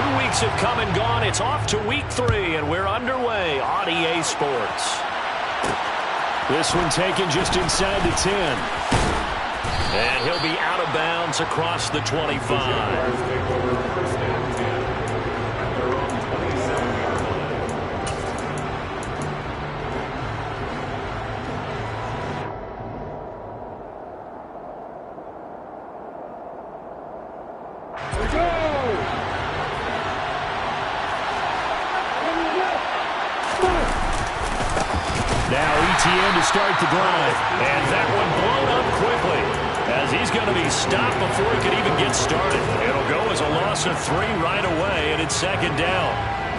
2 weeks have come and gone. It's off to week 3, and we're underway on EA Sports. This one taken just inside the 10. And he'll be out of bounds across the 25. To start the drive, and that one blown up quickly as he's going to be stopped before he can even get started. It'll go as a loss of 3 right away, and it's 2nd down.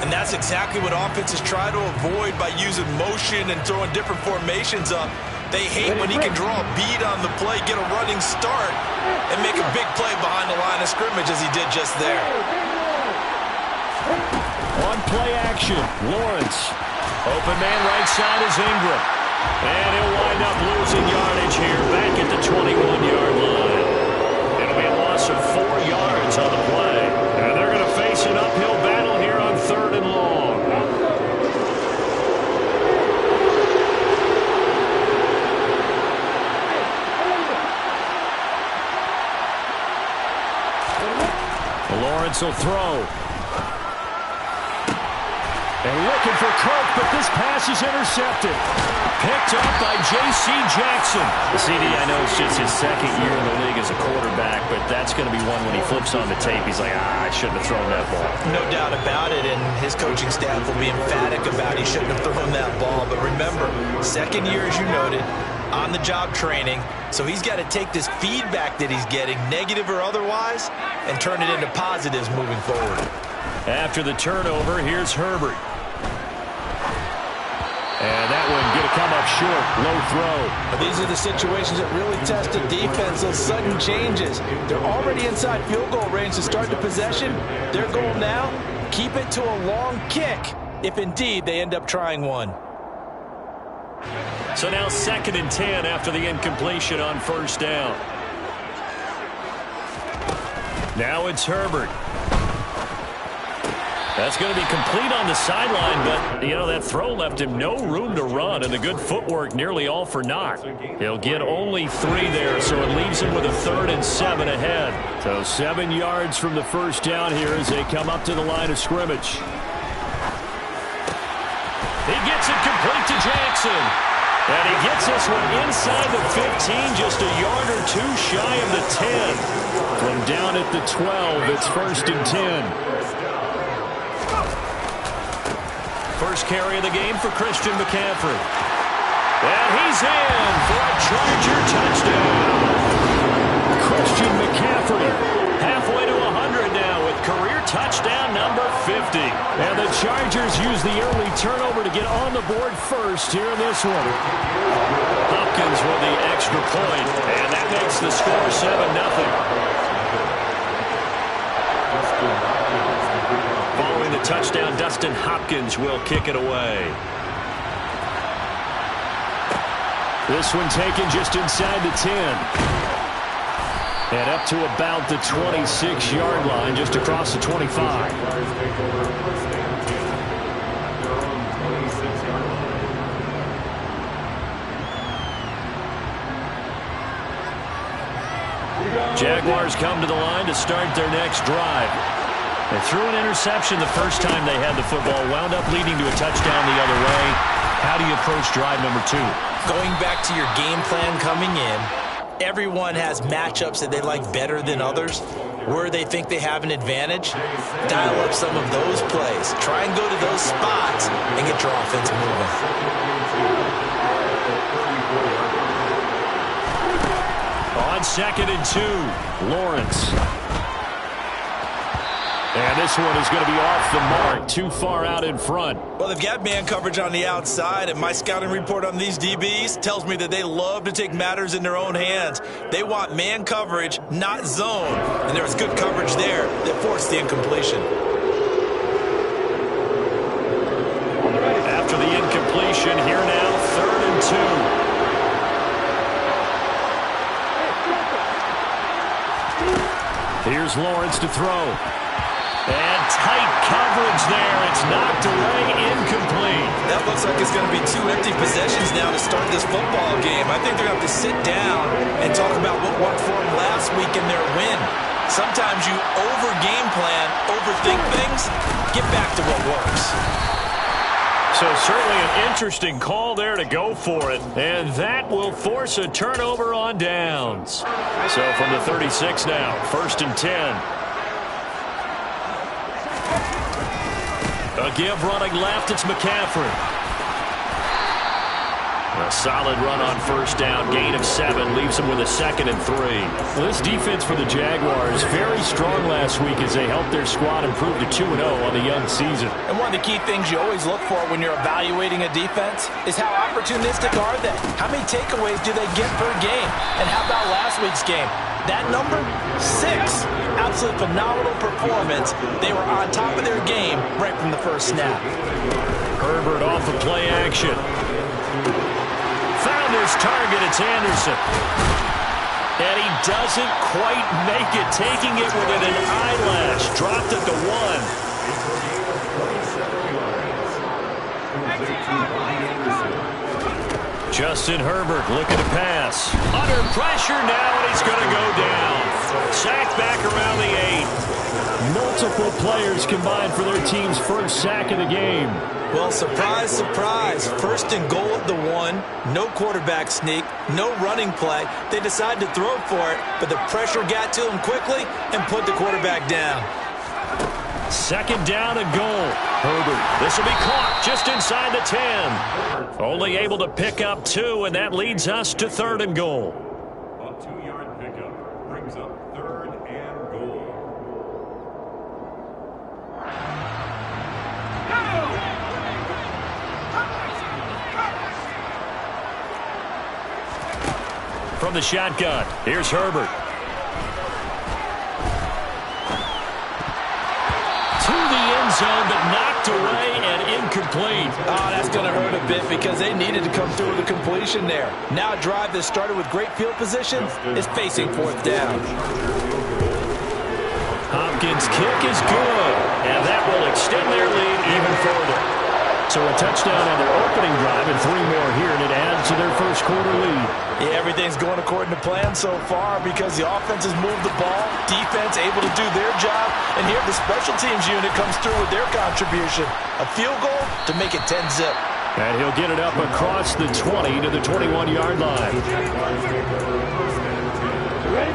And that's exactly what offenses try to avoid by using motion and throwing different formations up. They hate when he can draw a bead on the play, get a running start, and make a big play behind the line of scrimmage as he did just there. On play action, Lawrence. Open man right side is Ingram. And he'll wind up losing yardage here back at the 21-yard line. It'll be a loss of 4 yards on the play. And they're going to face an uphill battle here on 3rd and long. Lawrence will throw. And looking for Kirk, but this pass is intercepted. Picked up by J.C. Jackson. CD, I know it's just his 2nd year in the league as a quarterback, but that's going to be one when he flips on the tape. He's like, I shouldn't have thrown that ball. No doubt about it, and his coaching staff will be emphatic about he shouldn't have thrown that ball. But remember, 2nd year, as you noted, on-the-job training, so he's got to take this feedback that he's getting, negative or otherwise, and turn it into positives moving forward. After the turnover, here's Herbert. And that one going to come up short. Low throw. These are the situations that really test a defense. Those sudden changes. They're already inside field goal range to start the possession. Their goal now, keep it to a long kick, if indeed they end up trying one. So now 2nd and 10 after the incompletion on 1st down. Now it's Herbert. That's going to be complete on the sideline, but, you know, that throw left him no room to run, and the good footwork nearly all for naught. He'll get only 3 there, so it leaves him with a 3rd and 7 ahead. So 7 yards from the 1st down here as they come up to the line of scrimmage. He gets it complete to Jackson. And he gets this one inside the 15, just a yard or 2 shy of the 10. From down at the 12, it's 1st and 10. First carry of the game for Christian McCaffrey. And he's in for a Charger touchdown. Christian McCaffrey halfway to 100 now with career touchdown number 50. And the Chargers use the early turnover to get on the board first here in this one. Hopkins with the extra point, and that makes the score 7-0. Following the touchdown, Dustin Hopkins will kick it away. This one taken just inside the 10. And up to about the 26-yard line, just across the 25. Jaguars come to the line to start their next drive. They threw an interception the first time they had the football, wound up leading to a touchdown the other way. How do you approach drive number 2? Going back to your game plan coming in, everyone has matchups that they like better than others. Where they think they have an advantage, dial up some of those plays. Try and go to those spots and get your offense moving. On 2nd and 2, Lawrence. And this one is going to be off the mark, too far out in front. Well, they've got man coverage on the outside, and my scouting report on these DBs tells me that they love to take matters in their own hands. They want man coverage, not zone. And there was good coverage there that forced the incompletion. After the incompletion, here now, 3rd and 2. Here's Lawrence to throw. And tight coverage there. It's knocked away, incomplete. That looks like it's going to be 2 empty possessions now to start this football game. I think they're going to have to sit down and talk about what worked for them last week in their win. Sometimes you over-game plan, overthink things, get back to what works. So certainly an interesting call there to go for it. And that will force a turnover on downs. So from the 36 now, 1st and 10. A give running left, it's McCaffrey. A solid run on 1st down, gain of 7, leaves him with a 2nd and 3. Well, this defense for the Jaguars, very strong last week as they helped their squad improve to 2-0 on the young season. And one of the key things you always look for when you're evaluating a defense is how opportunistic are they? How many takeaways do they get per game? And how about last week's game? That number, 6. Absolutely phenomenal performance. They were on top of their game right from the first snap. Herbert off the play action. Found his target, it's Anderson. And he doesn't quite make it, taking it within an eyelash. Dropped at the 1. Justin Herbert looking to pass. Under pressure now, and he's going to go down. Sacked back around the 8. Multiple players combined for their team's first sack of the game. Well, surprise, surprise. 1st and goal at the 1. No quarterback sneak. No running play. They decided to throw for it, but the pressure got to them quickly and put the quarterback down. 2nd down and goal. Herbert, this will be caught just inside the 10. Only able to pick up 2, and that leads us to 3rd and goal. A 2-yard pickup brings up 3rd and goal. From the shotgun, here's Herbert. To the end zone, but knocked away and incomplete. Oh, that's going to hurt a bit because they needed to come through with a completion there. Now a drive that started with great field position is facing 4th down. Hopkins' kick is good, and that will extend their lead even further. So a touchdown on their opening drive and 3 more here, and it adds to their first quarter lead. Yeah, everything's going according to plan so far because the offense has moved the ball, defense able to do their job, and here the special teams unit comes through with their contribution. A field goal to make it 10-zip. And he'll get it up across the 20 to the 21-yard line.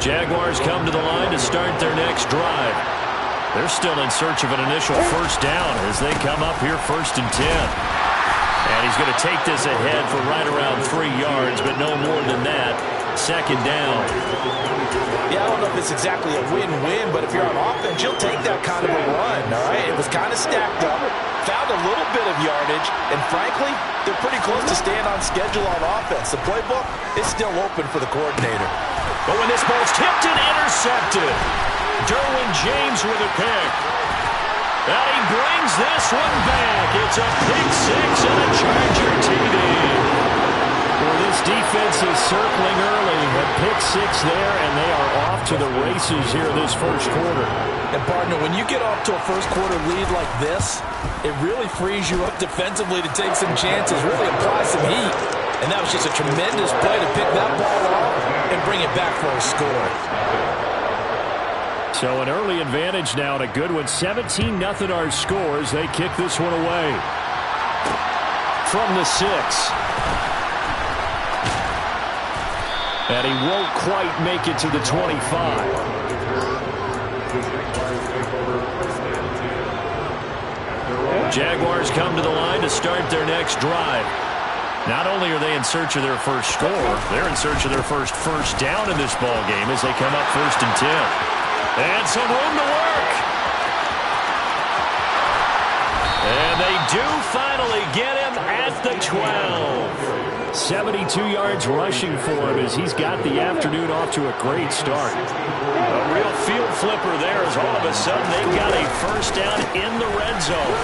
Jaguars come to the line to start their next drive. They're still in search of an initial 1st down as they come up here 1st and 10. And he's going to take this ahead for right around 3 yards, but no more than that. 2nd down. Yeah, I don't know if it's exactly a win-win, but if you're on offense, you'll take that kind of a run, all right? It was kind of stacked up, found a little bit of yardage, and frankly, they're pretty close to staying on schedule on offense. The playbook is still open for the coordinator. But when this ball's tipped and intercepted, Derwin James with a pick. And he brings this one back. It's a pick 6 and a Charger TD. Well, this defense is circling early. A pick 6 there, and they are off to the races here this first quarter. And, partner, when you get off to a first quarter lead like this, it really frees you up defensively to take some chances, really apply some heat. And that was just a tremendous play to pick that ball off and bring it back for a score. So an early advantage now and a good one. 17-0 our scores. They kick this one away. From the 6. And he won't quite make it to the 25. Jaguars come to the line to start their next drive. Not only are they in search of their first score, they're in search of their first down in this ball game as they come up 1st and 10. And some room to work. And they do finally get him at the 12. 72 yards rushing for him as he's got the afternoon off to a great start. A real field flipper there as all of a sudden they've got a 1st down in the red zone.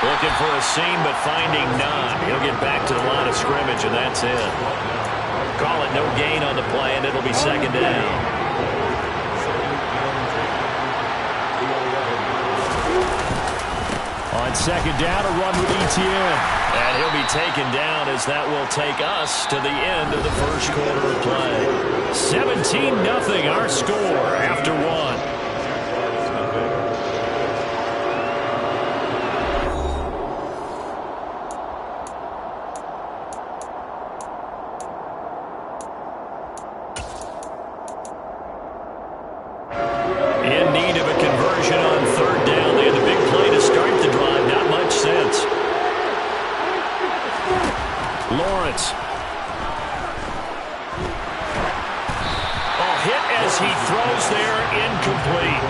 Looking for a seam but finding none. He'll get back to the line of scrimmage and that's it. Call it no gain on the play and it'll be 2nd down. second down, a run with Etienne. And he'll be taken down as that will take us to the end of the first quarter of play. 17-0 our score after one. In need of a conversion on third down. They had the big play to start the drive. Not much sense. Lawrence. Hit as he throws there, incomplete.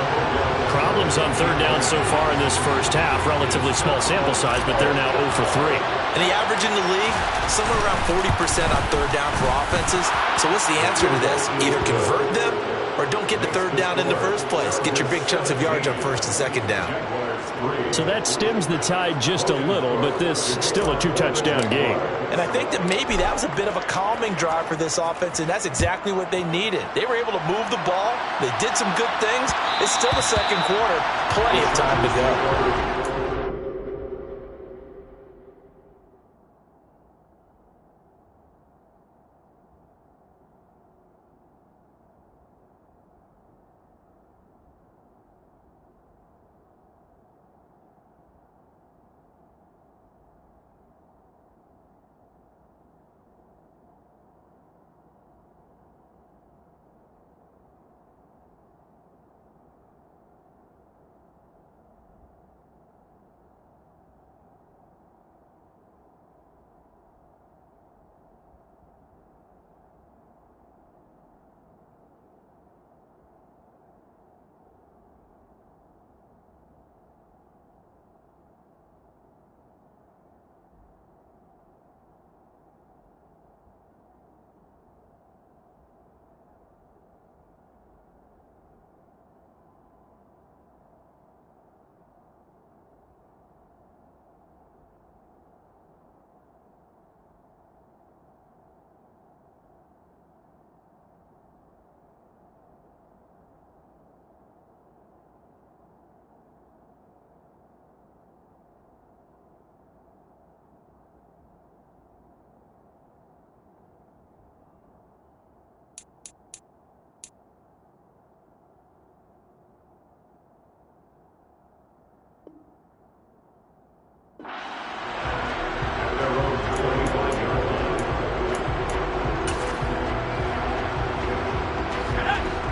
Problems on third down so far in this first half. Relatively small sample size, but they're now 0 for 3. And the average in the league, somewhere around 40% on third down for offenses. So what's the answer to this? Either convert them or don't get the third down in the first place. Get your big chunks of yards on first and second down. So that stems the tide just a little, but this still a 2-touchdown game. And I think that maybe that was a bit of a calming drive for this offense, and that's exactly what they needed. They were able to move the ball. They did some good things. It's still the second quarter. Plenty of time to go.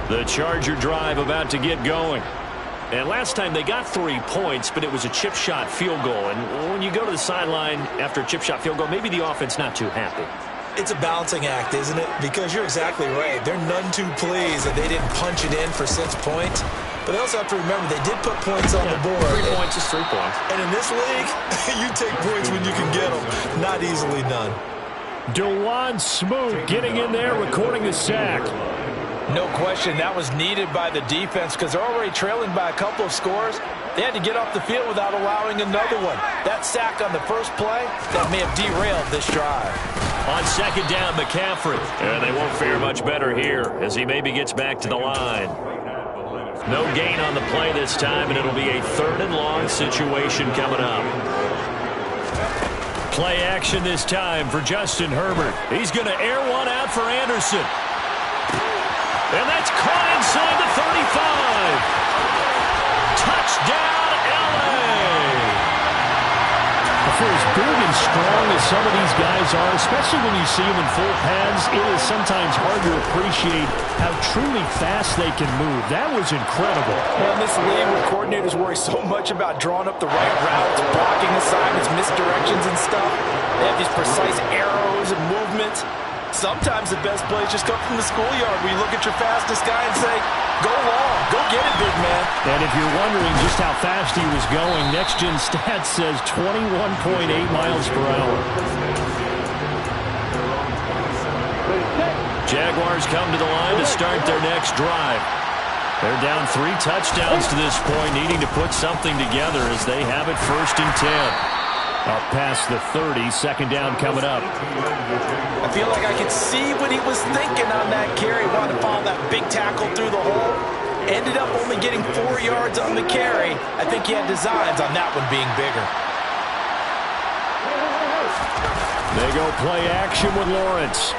The Charger drive about to get going. And last time they got 3 points, but it was a chip shot field goal. And when you go to the sideline after a chip shot field goal, maybe the offense not too happy. It's a balancing act, isn't it? Because you're exactly right. They're none too pleased that they didn't punch it in for 6 points. But they also have to remember they did put points on the board. 3 points is 3 points. And in this league, you take points when you can get them. Not easily done. DeJuan Smoot getting in there, recording the sack. No question, that was needed by the defense because they're already trailing by a couple of scores. They had to get off the field without allowing another one. That sack on the first play, that may have derailed this drive. On second down, McCaffrey. And they won't fare much better here as he maybe gets back to the line. No gain on the play this time, and it'll be a 3rd and long situation coming up. Play action this time for Justin Herbert. He's going to air one out for Anderson. And that's caught inside the 35. Touchdown, L.A. For as big and strong as some of these guys are, especially when you see them in full pads, it is sometimes hard to appreciate how truly fast they can move. That was incredible. Man, this league with coordinators worry so much about drawing up the right routes, blocking assignments, misdirections and stuff. They have these precise arrows and movements. Sometimes the best plays just come from the schoolyard where you look at your fastest guy and say, go long, go get it, big man. And if you're wondering just how fast he was going, Next Gen Stats says 21.8 miles per hour. Jaguars come to the line to start their next drive. They're down 3 touchdowns to this point, needing to put something together as they have it 1st and 10. Up past the 30, second down coming up. I feel like I could see what he was thinking on that carry. Wanted to follow that big tackle through the hole. Ended up only getting 4 yards on the carry. I think he had designs on that one being bigger. They go play action with Lawrence.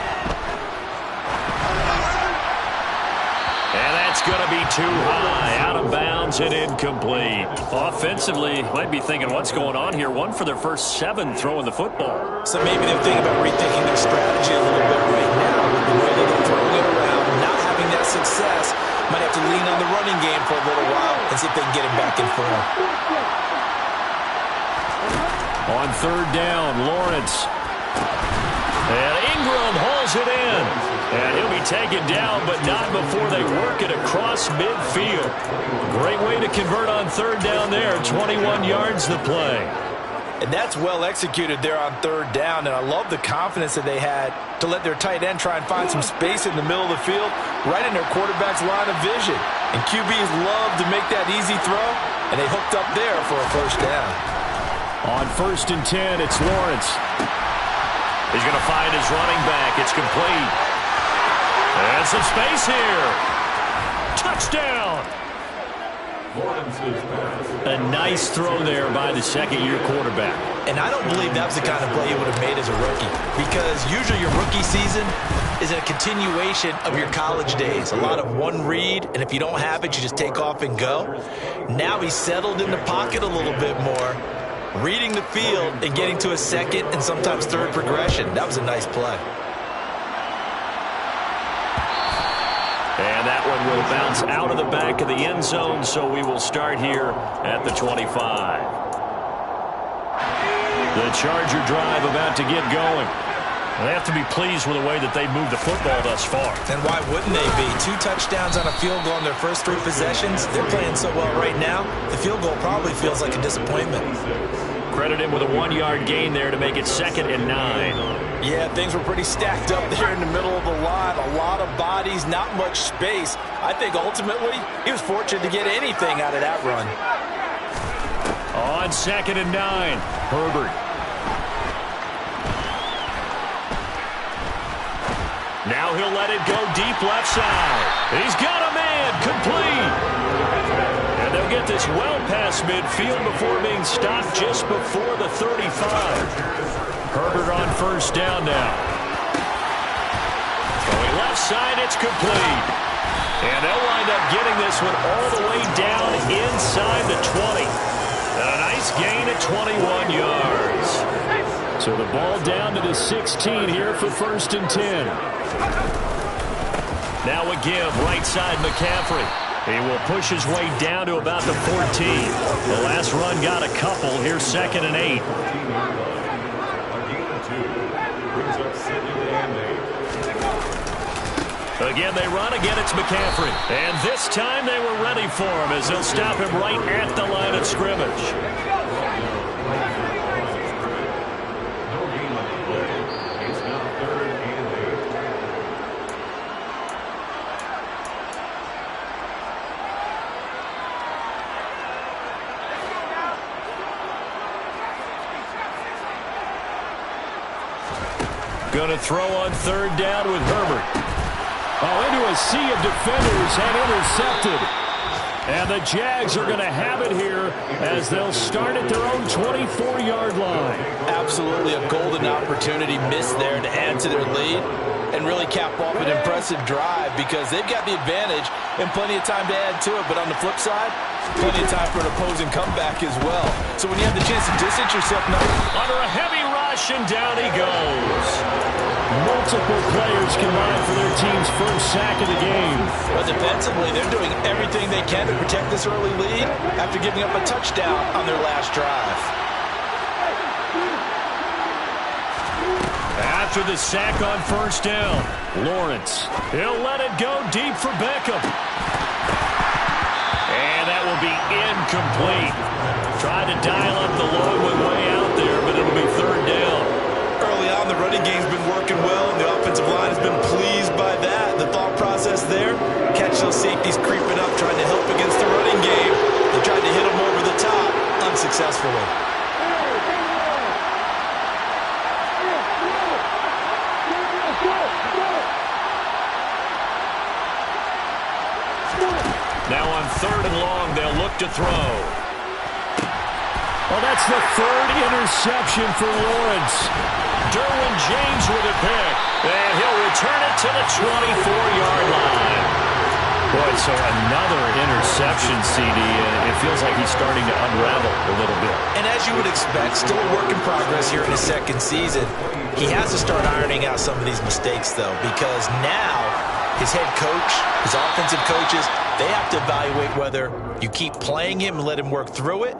And that's going to be too high. Out of bounds and incomplete. Offensively, might be thinking, what's going on here? 1 for their first 7 throwing the football. So maybe they're thinking about rethinking their strategy a little bit right now with the way that they're throwing it around and not having that success. Might have to lean on the running game for a little while and see if they can get him back in front. On 3rd down, Lawrence. And Ingram hauls it in. And he'll be taken down, but not before they work it across midfield. Great way to convert on 3rd down there. 21 yards the play. And that's well executed there on 3rd down. And I love the confidence that they had to let their tight end try and find some space in the middle of the field, right in their quarterback's line of vision. And QBs love to make that easy throw, and they hooked up there for a 1st down. On 1st and 10, it's Lawrence. He's going to find his running back. It's complete. And some space here. Touchdown. A nice throw there by the 2nd-year quarterback. And I don't believe that was the kind of play he would have made as a rookie, because usually your rookie season is a continuation of your college days. A lot of one read, and if you don't have it, you just take off and go. Now he's settled in the pocket a little bit more, reading the field and getting to a 2nd and sometimes 3rd progression. That was a nice play. And that one will bounce out of the back of the end zone, so we will start here at the 25. The Charger drive about to get going. They have to be pleased with the way that they've moved the football thus far. And why wouldn't they be? 2 touchdowns on a field goal in their first 3 possessions. They're playing so well right now, the field goal probably feels like a disappointment. Credit him with a 1-yard gain there to make it 2nd and 9. Yeah, things were pretty stacked up there in the middle of the line. A lot of bodies, not much space. I think ultimately he was fortunate to get anything out of that run. On 2nd and 9, Herbert. Now he'll let it go deep left side. He's got a man, complete. And they'll get this well past midfield before being stopped just before the 35. Herbert on 1st down now. Throwing left side, it's complete. And they'll wind up getting this one all the way down inside the 20. And a nice gain at 21 yards. So the ball down to the 16 here for 1st and 10. Now a give, right side McCaffrey. He will push his way down to about the 14. The last run got a couple. Here's 2nd and 8. Again, they run. Again, it's McCaffrey. And this time they were ready for him as they'll stop him right at the line of scrimmage. Going to throw on 3rd down with Herbert. Oh, into a sea of defenders and intercepted. And the Jags are going to have it here as they'll start at their own 24-yard line. Absolutely a golden opportunity missed there to add to their lead and really cap off an impressive drive because they've got the advantage and plenty of time to add to it. But on the flip side, plenty of time for an opposing comeback as well. So when you have the chance to distance yourself, under a heavy rush, and down he goes. Multiple players combined for their team's first sack of the game. But defensively, they're doing everything they can to protect this early lead after giving up a touchdown on their last drive. After the sack on 1st down, Lawrence. He'll let it go deep for Beckham. And that will be incomplete. Tried to dial up the long one way out there, but it'll be 3rd down. Early on, the running game's been working well, and the offensive line has been pleased by that. The thought process there, catch those safeties creeping up, trying to help against the running game. They tried to hit them over the top, unsuccessfully. Now on 3rd and long, they'll look to throw. Well, that's the third interception for Lawrence. Derwin James with a pick, and he'll return it to the 24-yard line. Boy, so another interception, CD, and it feels like he's starting to unravel a little bit. And as you would expect, still a work in progress here in his second season. He has to start ironing out some of these mistakes, though, because now his head coach, his offensive coaches, they have to evaluate whether you keep playing him and let him work through it,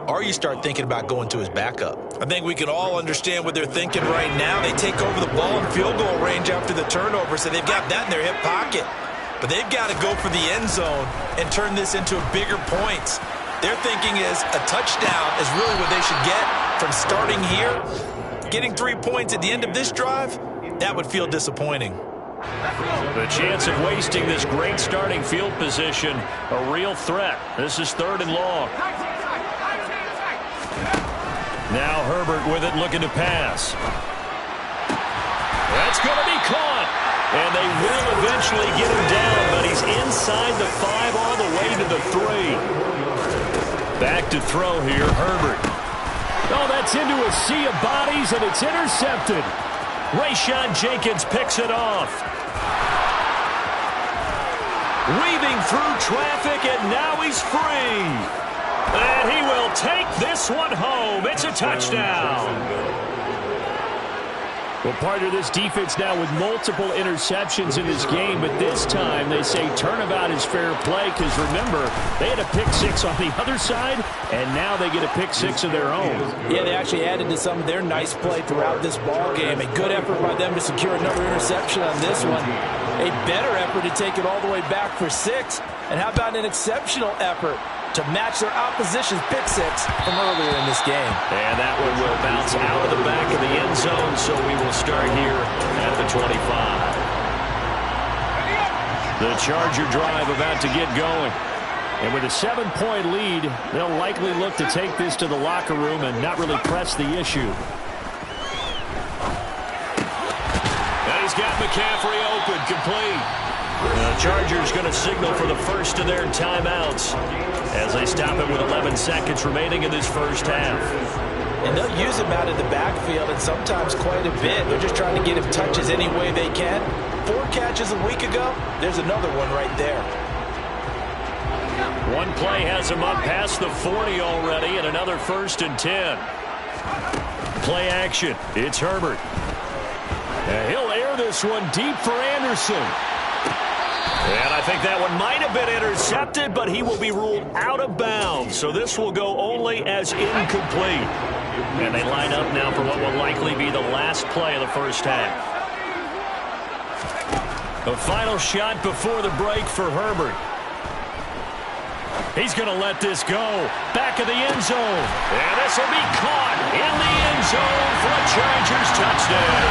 or you start thinking about going to his backup. I think we can all understand what they're thinking right now. They take over the ball in field goal range after the turnover, so they've got that in their hip pocket. But they've got to go for the end zone and turn this into bigger points. Their thinking is a touchdown is really what they should get from starting here. Getting 3 points at the end of this drive, that would feel disappointing. The chance of wasting this great starting field position, a real threat. This is 3rd and long. Now Herbert with it, looking to pass. That's going to be caught. And they will eventually get him down, but he's inside the 5 all the way to the 3. Back to throw here, Herbert. Oh, that's into a sea of bodies, and it's intercepted. Rayshawn Jenkins picks it off. Weaving through traffic, and now he's free. And he will take this one home. It's a touchdown. Well, partner, this defense now with multiple interceptions in this game, but this time they say turnabout is fair play because, remember, they had a pick 6 on the other side, and now they get a pick 6 of their own. Yeah, they actually added to some of their nice play throughout this ball game. A good effort by them to secure another interception on this one. A better effort to take it all the way back for 6. And how about an exceptional effort to match their opposition's pick 6 from earlier in this game. And that one will bounce out of the back of the end zone, so we will start here at the 25. The Charger drive about to get going. And with a 7-point lead, they'll likely look to take this to the locker room and not really press the issue. And he's got McCaffrey open, complete. The Chargers going to signal for the first of their timeouts as they stop it with 11 seconds remaining in this first half. And they'll use him out of the backfield, and sometimes quite a bit. They're just trying to get him touches any way they can. 4 catches a week ago, there's another one right there. One play has him up past the 40 already, and another 1st and 10. Play action. It's Herbert. And he'll air this one deep for Anderson. And I think that one might have been intercepted, but he will be ruled out of bounds. So this will go only as incomplete. And they line up now for what will likely be the last play of the first half. The final shot before the break for Herbert. He's going to let this go. Back of the end zone. And this will be caught in the end zone for a Chargers touchdown.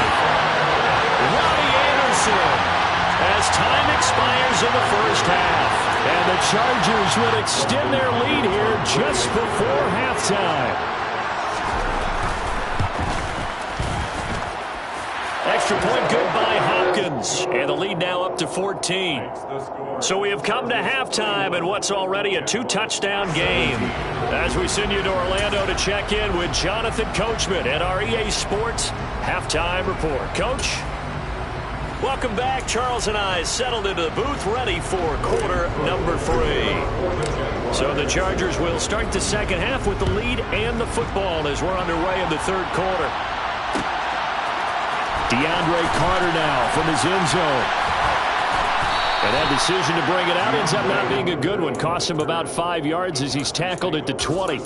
Robbie Anderson. As time expires in the first half. And the Chargers will extend their lead here just before halftime. Extra point good by Hopkins. And the lead now up to 14. So we have come to halftime in what's already a 2-touchdown game. As we send you to Orlando to check in with Jonathan Coachman at our EA Sports Halftime Report. Coach? Welcome back. Charles and I settled into the booth ready for quarter number 3. So the Chargers will start the second half with the lead and the football as we're underway in the third quarter. DeAndre Carter now from his end zone. And that decision to bring it out ends up not being a good one. Costs him about 5 yards as he's tackled at the 20.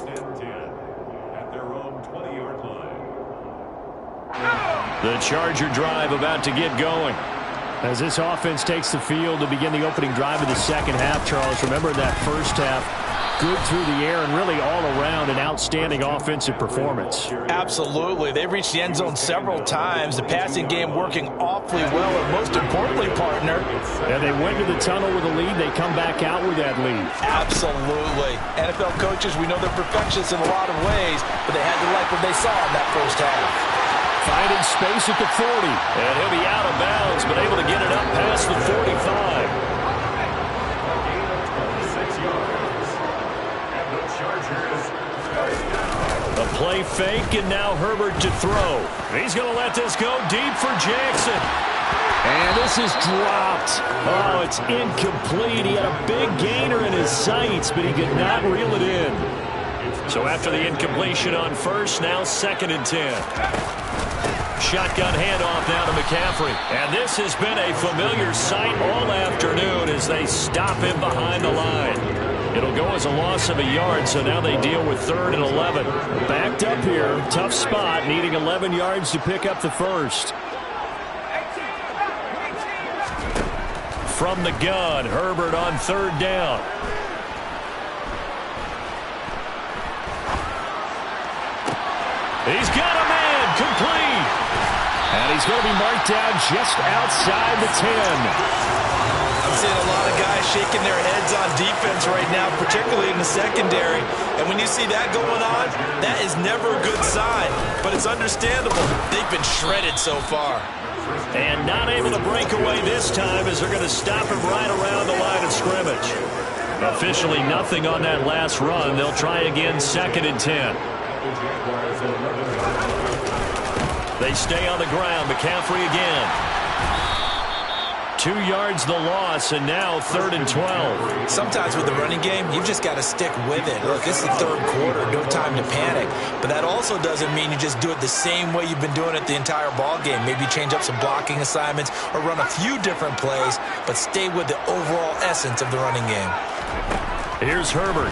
The Charger drive about to get going. As this offense takes the field to begin the opening drive of the second half, Charles, remember that first half, good through the air and really all around an outstanding offensive performance. Absolutely. They've reached the end zone several times. The passing game working awfully well, and most importantly, partner. And they went to the tunnel with a lead. They come back out with that lead. Absolutely. NFL coaches, we know they're perfectionists in a lot of ways, but they had to like what they saw in that first half. Finding space at the 40. And he'll be out of bounds, but able to get it up past the 45. play fake, and now Herbert to throw. He's going to let this go deep for Jackson. And this is dropped. Oh, it's incomplete. He had a big gainer in his sights, but he could not reel it in. So after the incompletion on first, now 2nd and 10. Shotgun handoff now to McCaffrey. And this has been a familiar sight all afternoon as they stop him behind the line. It'll go as a loss of a yard, so now they deal with 3rd and 11. Backed up here. Tough spot, needing 11 yards to pick up the first. From the gun, Herbert on 3rd down. He's got a man, complete. And he's going to be marked down just outside the 10. I'm seeing a lot of guys shaking their heads on defense right now, particularly in the secondary. And when you see that going on, that is never a good sign. But it's understandable. They've been shredded so far. And not able to break away this time as they're going to stop him right around the line of scrimmage. Officially nothing on that last run. They'll try again 2nd and 10. They stay on the ground. McCaffrey again. 2 yards the loss, and now 3rd and 12. Sometimes with the running game, you've just got to stick with it. Look, it's the 3rd quarter, no time to panic. But that also doesn't mean you just do it the same way you've been doing it the entire ball game. Maybe change up some blocking assignments or run a few different plays, but stay with the overall essence of the running game. Here's Herbert.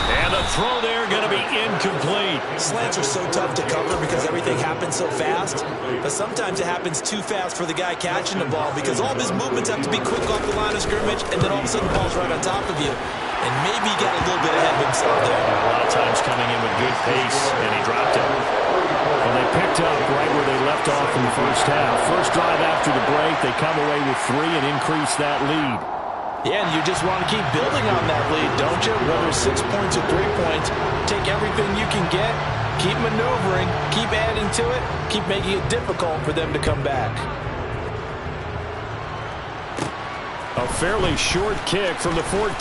And the throw there going to be incomplete. Slants are so tough to cover because everything happens so fast. But sometimes it happens too fast for the guy catching the ball because all of his movements have to be quick off the line of scrimmage, and then all of a sudden the ball's right on top of you. And maybe he got a little bit ahead of himself there. A lot of times coming in with good pace, and he dropped it. Well, they picked up right where they left off in the first half. First drive after the break, they come away with 3 and increase that lead. Yeah, and you just want to keep building on that lead, don't you? Whether it's 6 points or 3 points, take everything you can get, keep maneuvering, keep adding to it, keep making it difficult for them to come back. A fairly short kick from the 14.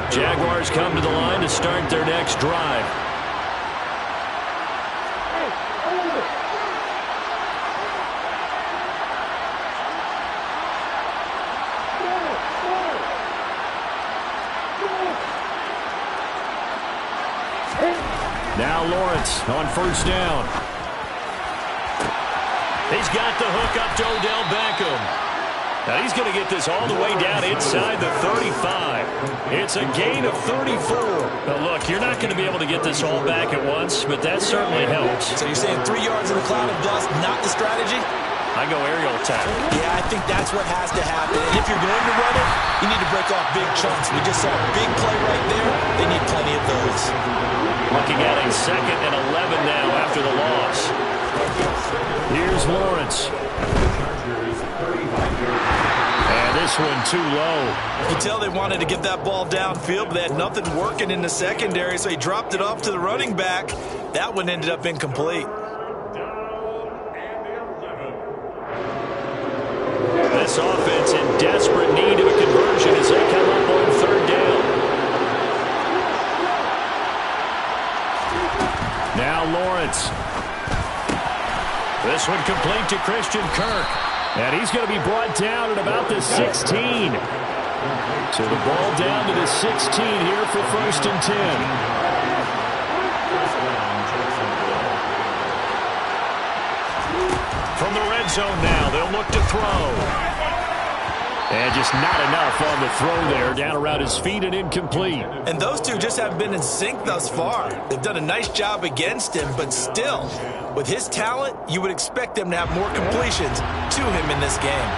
Jaguars come to the line to start their next drive. Now Lawrence on first down. He's got the hook up to Odell Beckham. Now he's going to get this all the way down inside the 35. It's a gain of 34. Now look, you're not going to be able to get this all back at once, but that certainly helps. So you're saying 3 yards in a cloud of dust, not the strategy? I go aerial attack. Yeah, I think that's what has to happen. And if you're going to run it, you need to break off big chunks. We just saw a big play right there. They need plenty of those. Looking at a 2nd and 11 now after the loss. Here's Lawrence. And this one too low. You can tell they wanted to get that ball downfield, but they had nothing working in the secondary, so he dropped it off to the running back. That one ended up incomplete. This offense in desperate need of a conversion as they come up on 3rd down. Now Lawrence. This one complete to Christian Kirk. And he's going to be brought down at about the 16. So the ball down to the 16 here for 1st and 10. From the red zone now, they'll look to throw. And just not enough on the throw there. Down around his feet and incomplete. And those two just haven't been in sync thus far. They've done a nice job against him, but still, with his talent, you would expect them to have more completions to him in this game.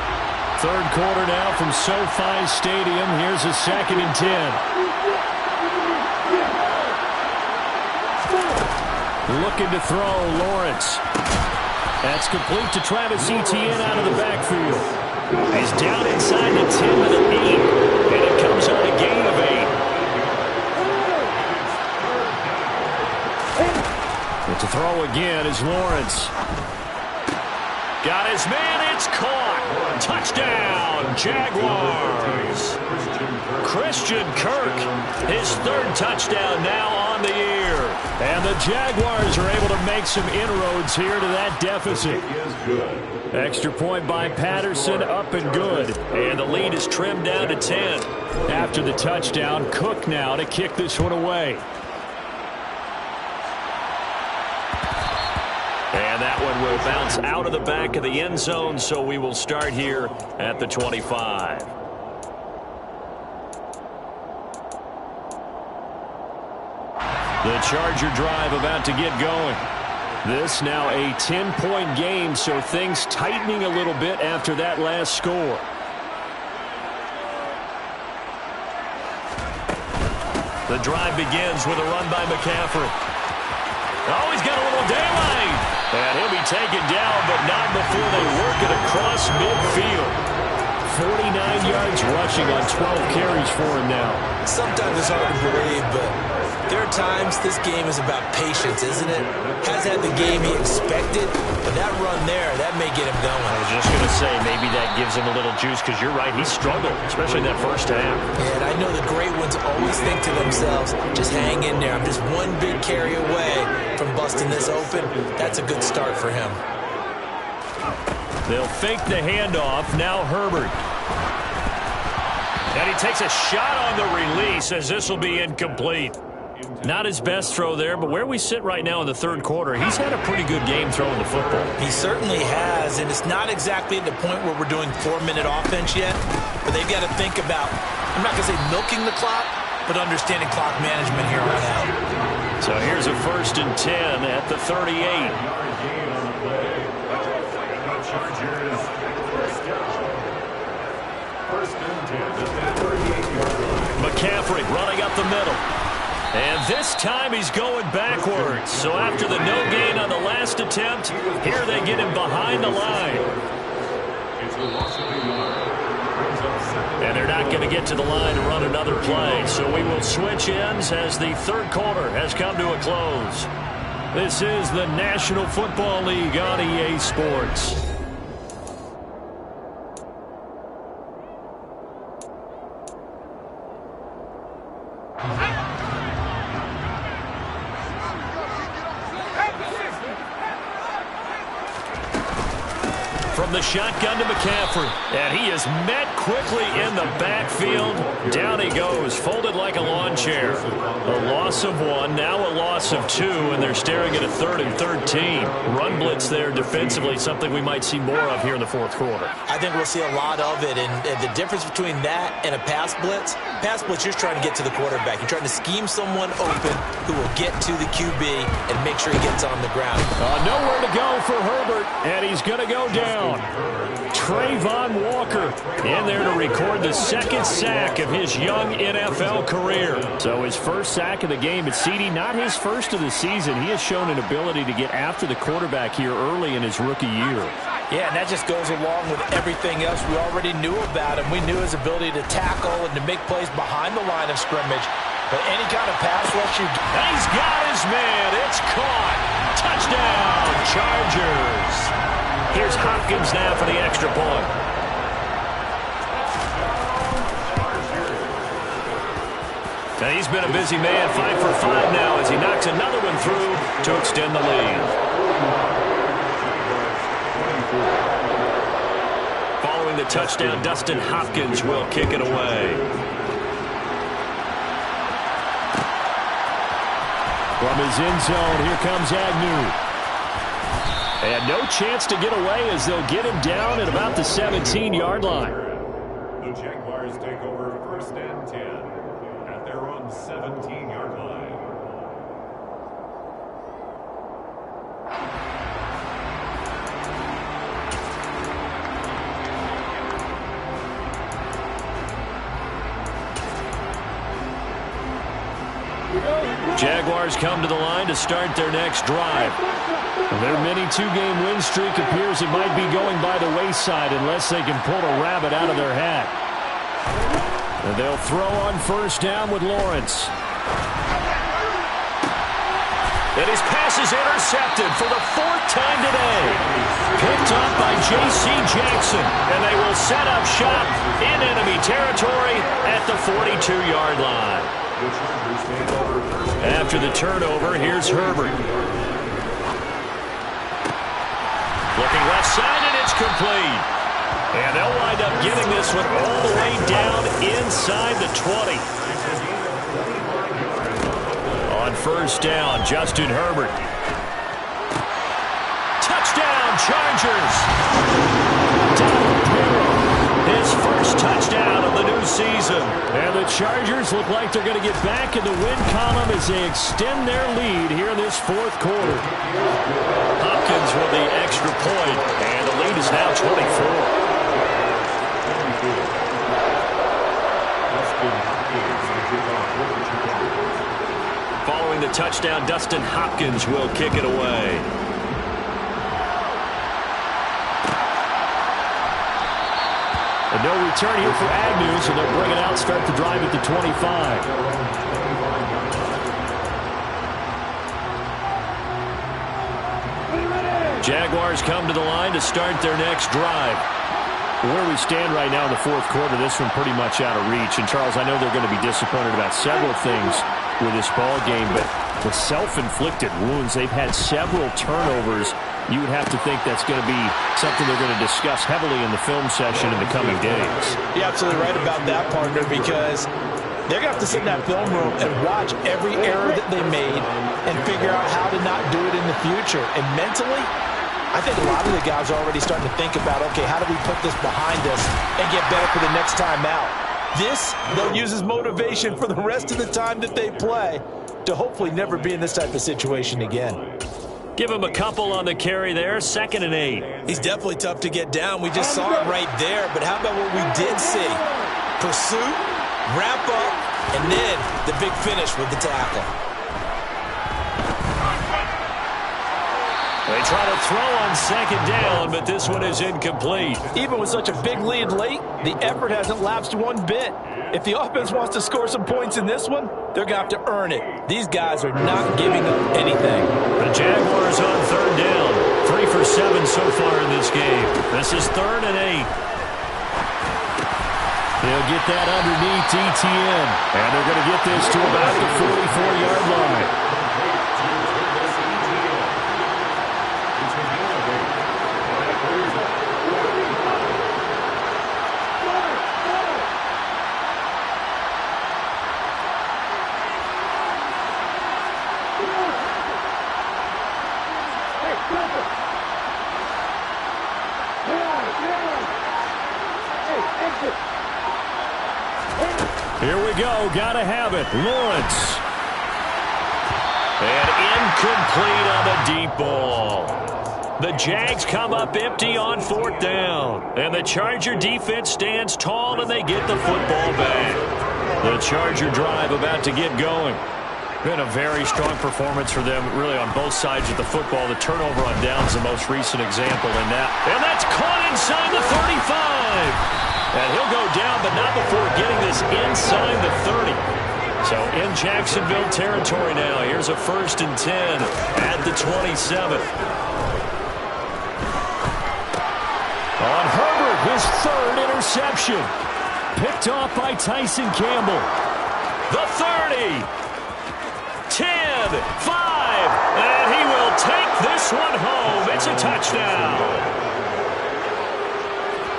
3rd quarter now from SoFi Stadium. Here's a 2nd and 10. Looking to throw, Lawrence. That's complete to Travis Etienne out of the backfield. He's down inside the 10 to the 8, and it comes on a gain of 8. But to throw again is Lawrence. Got his man. It's caught. Touchdown, Jaguars. Christian Kirk, his third touchdown now on the year. And the Jaguars are able to make some inroads here to that deficit. Extra point by Patterson, up and good. And the lead is trimmed down to 10. After the touchdown, Cook now to kick this one away. And that one will bounce out of the back of the end zone, so we will start here at the 25. The Charger drive about to get going. This now a 10-point game, so things tightening a little bit after that last score. The drive begins with a run by McCaffrey. Oh, he's got a little daylight. And he'll be taken down, but not before they work it across midfield. 49 yards rushing on 12 carries for him now. Sometimes it's hard to believe, but there are times this game is about patience, isn't it? Has had the game he expected, but that run there, that may get him going. I was just going to say, maybe that gives him a little juice, because you're right, he struggled, especially in that first half. And I know the great ones always think to themselves, just hang in there. I'm just one big carry away from busting this open. That's a good start for him. They'll fake the handoff. Now Herbert. And he takes a shot on the release as this will be incomplete. Not his best throw there, but where we sit right now in the third quarter, he's had a pretty good game throwing the football. He certainly has, and it's not exactly at the point where we're doing 4-minute offense yet, but they've got to think about, I'm not going to say milking the clock, but understanding clock management here on out. So here's a 1st and 10 at the 38. McCaffrey running up the middle. And this time he's going backwards. So after the no gain on the last attempt, here they get him behind the line. And they're not going to get to the line to run another play. So we will switch ends as the third quarter has come to a close. This is the National Football League on EA Sports. From the shotgun to McCaffrey. And he is met quickly in the backfield. Down he goes, folded like a lawn chair. A loss of 1, now a loss of 2, and they're staring at a 3rd and 13. Run blitz there defensively, something we might see more of here in the fourth quarter. I think we'll see a lot of it, and the difference between that and a pass blitz, you're just trying to get to the quarterback. You're trying to scheme someone open who will get to the QB and make sure he gets on the ground. Nowhere to go for Herbert, and he's going to go down. Trayvon Walker in there to record the 2nd sack of his young NFL career. So his first sack of the game at CD, not his first of the season. He has shown an ability to get after the quarterback here early in his rookie year. Yeah, and that just goes along with everything else we already knew about him. We knew his ability to tackle and to make plays behind the line of scrimmage. But any kind of pass rush you get. He's got his man. It's caught. Touchdown, Chargers. Here's Hopkins now for the extra point. Now he's been a busy man, 5 for 5 now as he knocks another one through to extend the lead. Following the touchdown, Dustin Hopkins will kick it away. From his end zone, here comes Agnew. And no chance to get away as they'll get him down at about the 17-yard line. The Jaguars take over 1st and 10 at their own 17-yard line. Jaguars come to the line to start their next drive. Their mini 2-game win streak appears it might be going by the wayside unless they can pull a rabbit out of their hat. And they'll throw on 1st down with Lawrence. And his pass is intercepted for the 4th time today. Good Picked up by J.C. Jackson. And they will set up shop in enemy territory at the 42-yard line. After the turnover, here's Herbert. Looking left side, and it's complete. And they'll wind up getting this one all the way down inside the 20. On first down, Justin Herbert. Touchdown, Chargers. His first touchdown of the new season. And the Chargers look like they're going to get back in the win column as they extend their lead here in this fourth quarter. Hopkins with the extra point, and the lead is now 24. Following the touchdown, Dustin Hopkins will kick it away. And no return here for Agnew, so they'll bring it out, start the drive at the 25. Jaguars come to the line to start their next drive. Where we stand right now in the fourth quarter, this one pretty much out of reach. And, Charles, I know they're going to be disappointed about several things with this ball game, but the self-inflicted wounds, they've had several turnovers. You would have to think that's going to be something they're going to discuss heavily in the film session in the coming days. You're absolutely right about that, partner, because they're going to have to sit in that film room and watch every error that they made and figure out how to not do it in the future. And mentally, I think a lot of the guys are already starting to think about, okay, how do we put this behind us and get better for the next time out? This, they'll use as motivation for the rest of the time that they play to hopefully never be in this type of situation again. Give him a couple on the carry there, 2nd and 8. He's definitely tough to get down. We just saw it right there. But how about what we did see? Pursuit, wrap up, and then the big finish with the tackle. They try to throw on 2nd down, but this one is incomplete. Even with such a big lead late, the effort hasn't lapsed one bit. If the offense wants to score some points in this one, they're going to have to earn it. These guys are not giving up anything. The Jaguars on 3rd down. 3 for 7 so far in this game. This is 3rd and 8. They'll get that underneath ETN. And they're going to get this to about the 44-yard line. Here we go. Got to have it. Lawrence. And incomplete on the deep ball. The Jags come up empty on 4th down. And the Charger defense stands tall, and they get the football back. The Charger drive about to get going. Been a very strong performance for them, really, on both sides of the football. The turnover on downs, the most recent example in that. And that's caught inside the 35. And he'll go down, but not before getting this inside the 30. So in Jacksonville territory now. Here's a 1st and 10 at the 27. On Herbert, his 3rd interception. Picked off by Tyson Campbell. The 30. 10, 5, and he will take this one home. It's a touchdown.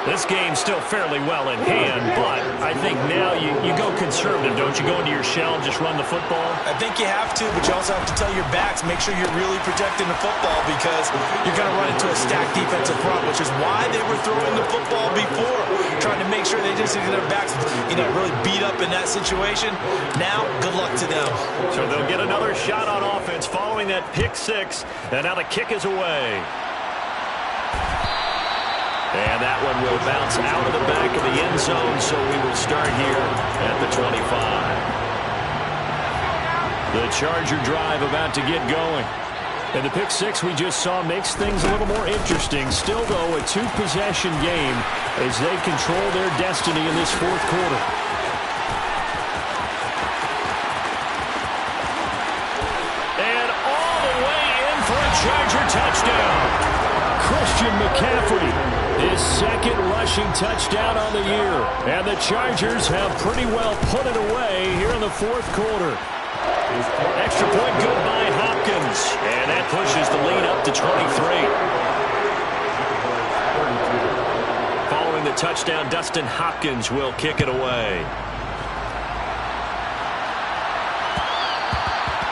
This game's still fairly well in hand, but I think now you go conservative, don't you? Go into your shell and just run the football? I think you have to, but you also have to tell your backs, make sure you're really protecting the football because you're going to run into a stacked defensive front, which is why they were throwing the football before, trying to make sure they just get their backs, really beat up in that situation. Now, good luck to them. So they'll get another shot on offense following that pick 6, and now the kick is away. And that one will bounce out of the back of the end zone, so we will start here at the 25. The Charger drive about to get going. And the pick 6 we just saw makes things a little more interesting. Still, though, a 2-possession game as they control their destiny in this fourth quarter. And all the way in for a Charger touchdown. Christian McCaffrey, his second rushing touchdown on the year. And the Chargers have pretty well put it away here in the fourth quarter. Extra point good by Hopkins. And that pushes the lead up to 23. Following the touchdown, Dustin Hopkins will kick it away.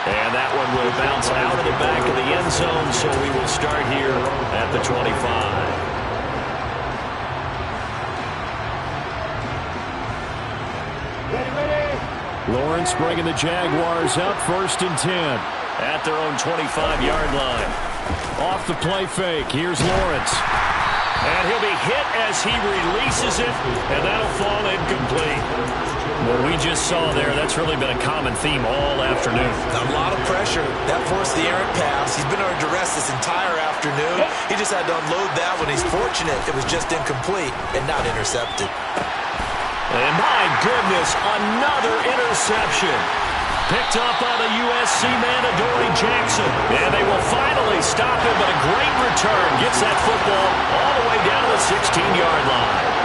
And that one will bounce out of the back of the end zone, so we will start here at the 25. Lawrence bringing the Jaguars up, 1st and 10. At their own 25-yard line. Off the play fake, here's Lawrence. And he'll be hit as he releases it, and that'll fall incomplete. What we just saw there, that's really been a common theme all afternoon. A lot of pressure. That forced the errant pass. He's been under duress this entire afternoon. He just had to unload that one. He's fortunate it was just incomplete and not intercepted. And my goodness, another interception. Picked up by the USC man, Adoree Jackson. And they will finally stop him, but a great return. Gets that football all the way down to the 16-yard line.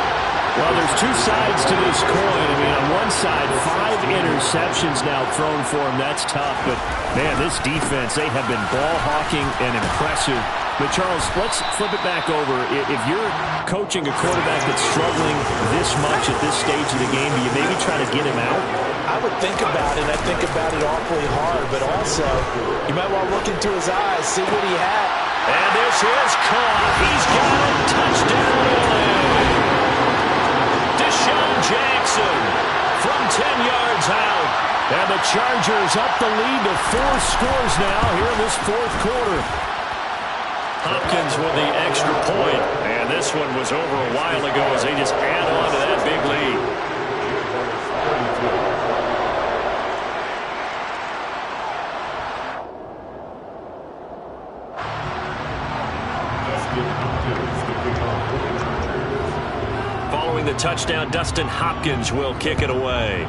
Well, there's two sides to this coin. I mean, on one side, 5 interceptions now thrown for him. That's tough. But, man, this defense, they have been ball-hawking and impressive. But, Charles, let's flip it back over. If you're coaching a quarterback that's struggling this much at this stage of the game, do you maybe try to get him out? I would think about it, and I think about it awfully hard. But also, you might want to look into his eyes, see what he had. And this is caught. He's got a touchdown. Deshaun Jackson from 10 yards out. And the Chargers up the lead to 4 scores now here in this fourth quarter. Hopkins with the extra point. And this one was over a while ago as they just add on to that big lead. Following the touchdown, Dustin Hopkins will kick it away.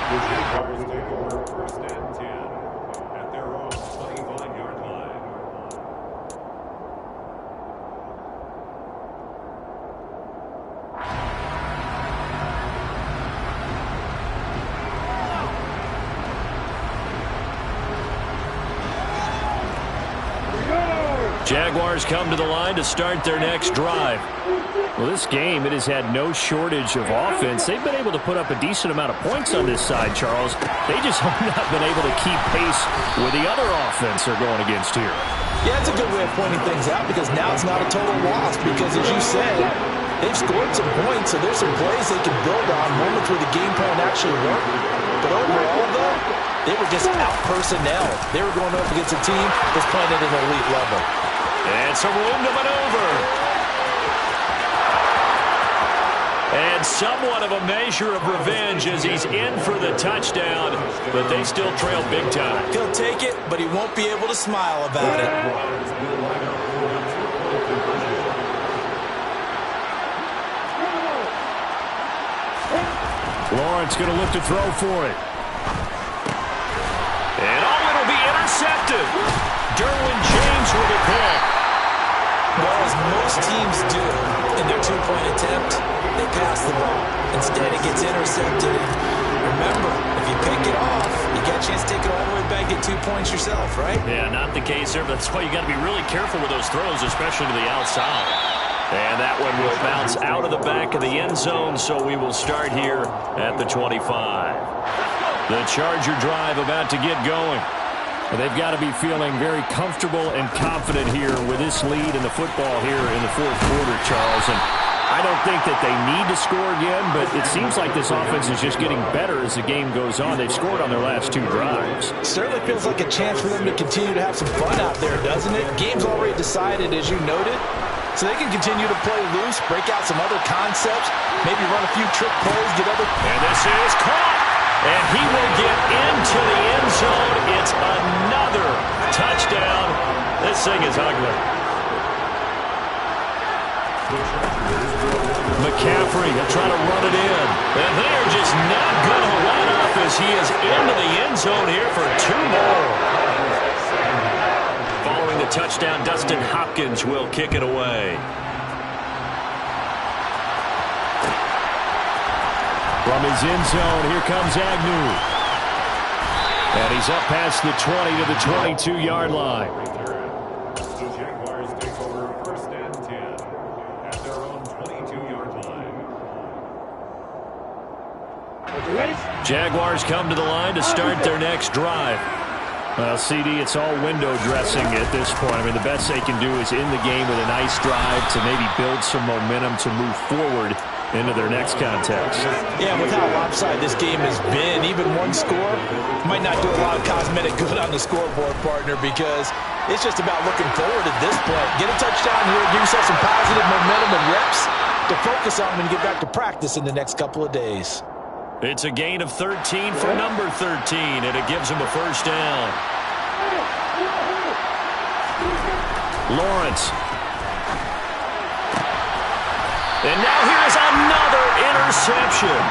The Jaguars take over 1st and 10 at their own 25-yard line. Jaguars come to the line to start their next drive. Well, this game, it has had no shortage of offense. They've been able to put up a decent amount of points on this side, Charles. They just have not been able to keep pace with the other offense they're going against here. Yeah, it's a good way of pointing things out because now it's not a total loss because, as you said, they've scored some points, so there's some plays they can build on, moments where the game plan actually worked. But overall, though, they were just out-personnel. They were going up against a team that's playing at an elite level. And some room to maneuver. And somewhat of a measure of revenge as he's in for the touchdown, but they still trail big time. He'll take it, but he won't be able to smile about it. Lawrence going to look to throw for it. And it'll be intercepted. Derwin James with a pick. Well, as most teams do in their two-point attempt, they pass the ball. Instead, it gets intercepted. Remember, if you pick it off, you got a chance to take it all the way back, get 2 points yourself, right? Yeah, not the case here, but that's why you got to be really careful with those throws, especially to the outside. And that one will bounce out of the back of the end zone, so we will start here at the 25. The Charger drive about to get going. Well, they've got to be feeling very comfortable and confident here with this lead in the football here in the fourth quarter, Charles. And I don't think that they need to score again, but it seems like this offense is just getting better as the game goes on. They've scored on their last 2 drives. Certainly feels like a chance for them to continue to have some fun out there, doesn't it? Game's already decided, as you noted, so they can continue to play loose, break out some other concepts, maybe run a few trick plays, get other... And this is caught. And he will get into the end zone. It's another touchdown. This thing is ugly. McCaffrey will try to run it in. And they are just not going to let up as he is into the end zone here for 2 more. Following the touchdown, Dustin Hopkins will kick it away. From his end zone, here comes Agnew. And he's up past the 20 to the 22-yard line. The Jaguars take over 1st and 10 at their own 22-yard line. Jaguars come to the line to start their next drive. Well, CD, it's all window dressing at this point. I mean, the best they can do is in the game with a nice drive to maybe build some momentum to move forward into their next contest. Yeah, with how lopsided this game has been, even one score might not do a lot of cosmetic good on the scoreboard, partner, because it's just about looking forward at this point. Get a touchdown here, give yourself some positive momentum and reps to focus on when you get back to practice in the next couple of days. It's a gain of 13 for number 13, and it gives him a 1st down. Lawrence. And now here's another interception.